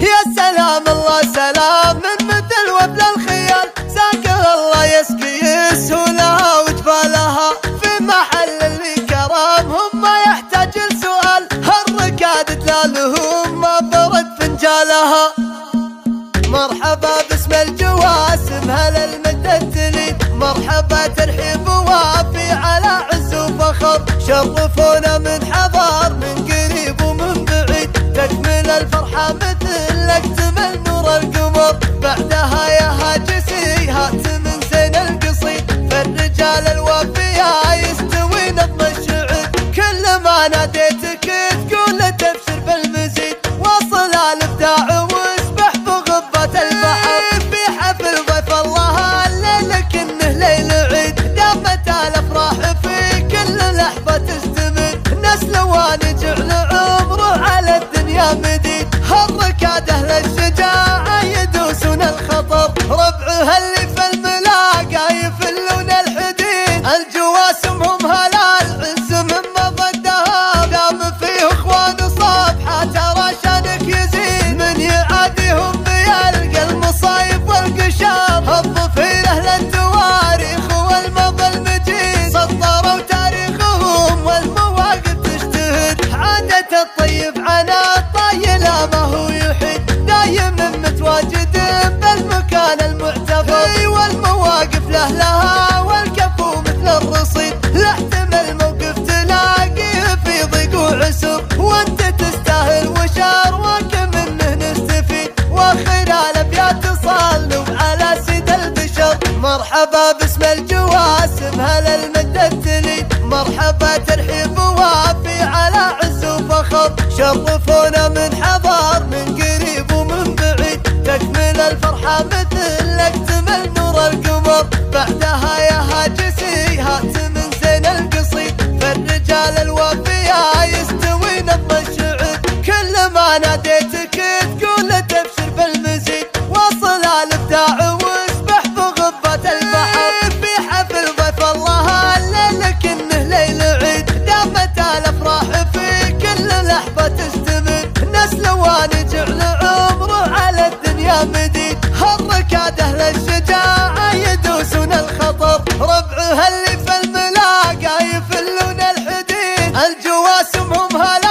يا سلام الله سلام من مثل وبل الخيال، ساقها الله يسقي سهولها وجبالها، في محل اللي كرامهم ما يحتاج السؤال، هالركاد تلالهم ما برد فنجالها. مرحبا باسم الجواسم هلا المجد تليد، مرحبا ترحيب وافي على عز وفخر، شرفونا من حضر من قريب ومن بعيد، تكمل الفرحة مثل اكتمل نور القمر، بعدها يا هاجسي هات من زين القصيد، فالرجال الوفياء يستوي نظم الشعر، كل ما ناديتك تقول تبشر بالمزيد، واصل الابداع واسبح بغبة البحر، في حفل ضيف الله الليل كنه ليل عيد، دامت الافراح في كل لحظة تستمر، نسل ونجعل عمره على الدنيا مديد، هالركاد اهل الشجاعة يدوسون الخطر، ربعها اللي في الملاقى يفلون الحديد، الجواسم هم هلا العز من مضدها، دام فيه اخوان صفحة ترى شانك يزيد، من يعاديهم بيلقى المصايب والقشار، الظفير اهل التواريخ والمضى المجيد، سطروا تاريخهم والمواقف تجتهد، عادة الطيب عنا الطايلة ما هو يحيد، دايم متواجد بالمكان المعتبر، والمواقف لها والكفو مثل الرصيد، لا احتمل موقف تلاقيه في ضيق وعسر، وانت تستاهل وشار وكم منه نستفيد، واخر الابيات صلوا على سيد البشر، مرحبا باسم الجواسم هلا المجد تليد، مرحبا ترحيب وافي على عز وفخر، شرفونا من حضر من قريب ومن بعيد، تكمل الفرحة مثل اكتمل نور القمر، بعدها يا هاجسي هات من زين القصيد، فالرجال الوفياء يستوي نظم الشعر، كل ما ناديتك تقول تبشر بالمزيد، واصل الابداع واسبح بغبة البحر، في حفل ضيف الله الليل كنه ليل عيد، دامت الافراح في كل لحظة تستمر، نسل ونجعل عمره على الدنيا مديد، هالركاد اهل الشجاعة يدوسون الخطر، ربعها اللي في الملاقى يفلون الحديد، الجواسم هم هلا